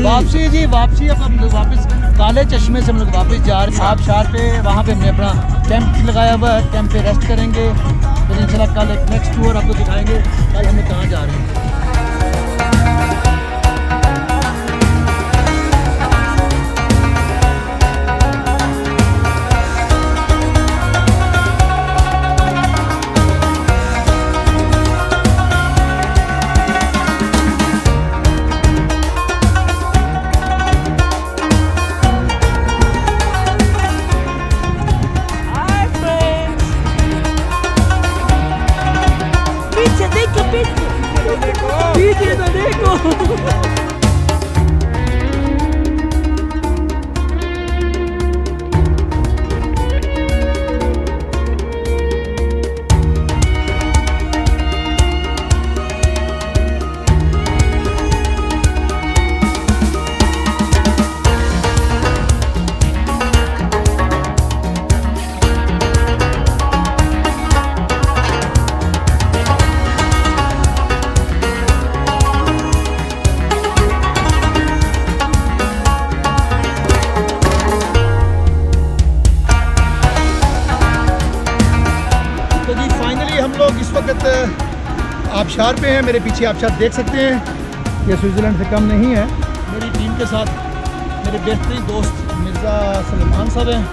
वापसी जी, वापसी अब हम लोग वापस काले चश्मे से हम लोग वापस जा रहे हैं आबशार पे। वहाँ पे हमने अपना कैंप लगाया हुआ है, कैंप पे रेस्ट करेंगे। फिर इंशाल्लाह कल एक नेक्स्ट टूर आपको दिखाएंगे कल हमें कहाँ जा रहे हैं। इस वक्त आबशार पे हैं। मेरे पीछे आबशार देख सकते हैं, ये स्विट्ज़रलैंड से कम नहीं है। मेरी टीम के साथ मेरे बेहतरीन दोस्त मिर्ज़ा सलमान साहब हैं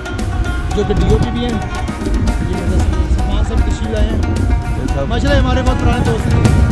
जो कि DOP भी हैं। ये मिर्ज़ा सलमान साहब तशरीफ़ लाए हैं। माशाल्लाह हमारे बहुत पुराने दोस्त हैं।